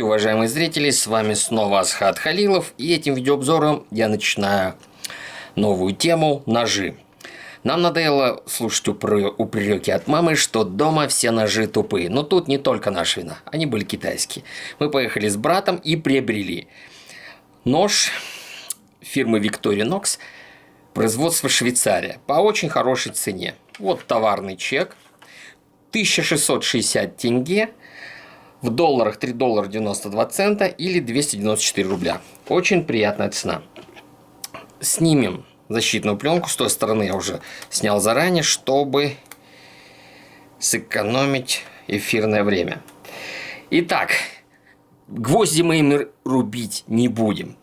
Уважаемые зрители, с вами снова Асхат Халилов, и этим видеообзором я начинаю новую тему – ножи. Нам надоело слушать упреки от мамы, что дома все ножи тупые. Но тут не только наша вина, они были китайские. Мы поехали с братом и приобрели нож фирмы Victorinox, производство Швейцария, по очень хорошей цене. Вот товарный чек, 1660 тенге. В долларах $3.92 или 294 рубля. Очень приятная цена. Снимем защитную пленку. С той стороны я уже снял заранее, чтобы сэкономить эфирное время. Итак, гвозди мы им рубить не будем.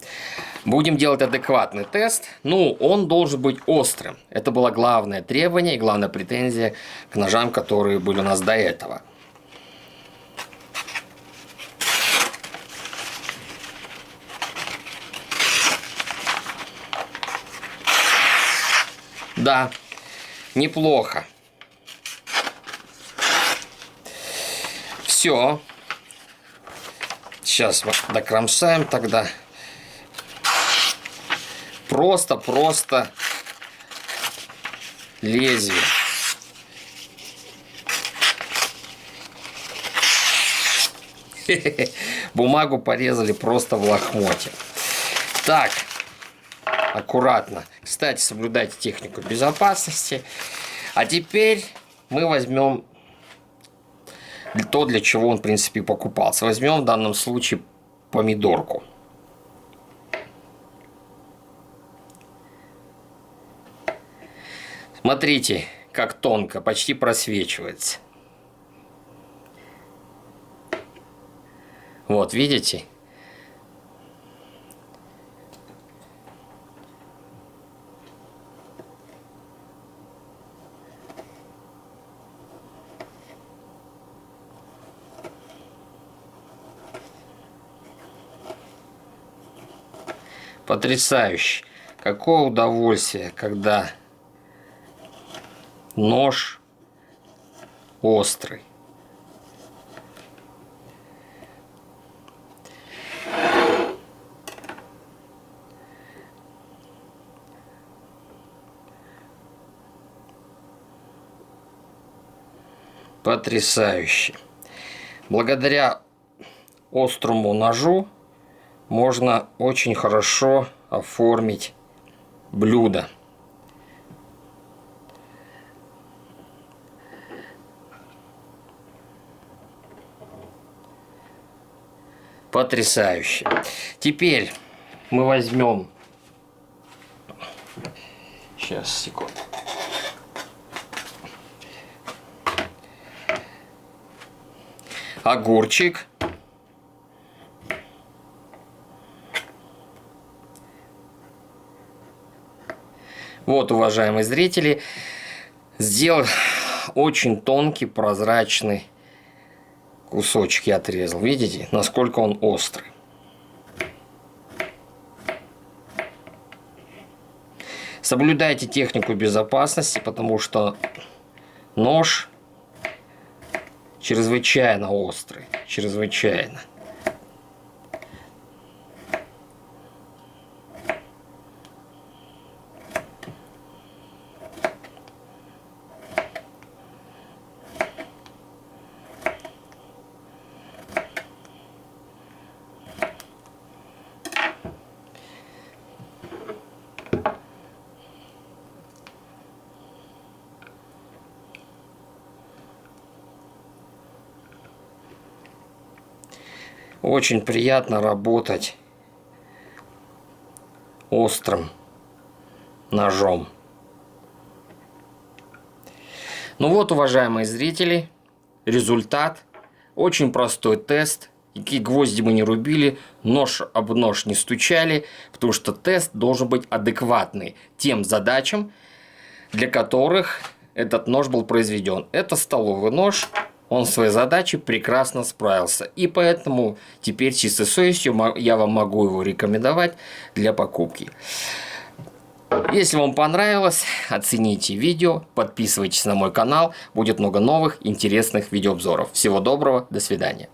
Будем делать адекватный тест. Ну, он должен быть острым. Это было главное требование и главная претензия к ножам, которые были у нас до этого. Да, неплохо. Все. Сейчас мы докромсаем тогда. Просто лезвие. Бумагу порезали просто в лохмотье. Так. Аккуратно. Кстати, соблюдайте технику безопасности. А теперь мы возьмем то, для чего он, в принципе, покупался. Возьмем в данном случае помидорку. Смотрите, как тонко, почти просвечивается. Вот, видите? Потрясающе. Какое удовольствие, когда нож острый. Потрясающе. Благодаря острому ножу можно очень хорошо оформить блюдо. Потрясающе. Теперь мы возьмем... Сейчас, секунду. Огурчик. Вот, уважаемые зрители, сделал очень тонкий, прозрачный кусочек я отрезал. Видите, насколько он острый. Соблюдайте технику безопасности, потому что нож чрезвычайно острый. Чрезвычайно. Очень приятно работать острым ножом. Ну вот, уважаемые зрители, результат. Очень простой тест. Какие гвозди мы не рубили, нож об нож не стучали, потому что тест должен быть адекватный тем задачам, для которых этот нож был произведен. Это столовый нож. Он с своей задачей прекрасно справился. И поэтому теперь чистой совестью я вам могу его рекомендовать для покупки. Если вам понравилось, оцените видео, подписывайтесь на мой канал. Будет много новых интересных видеообзоров. Всего доброго, до свидания.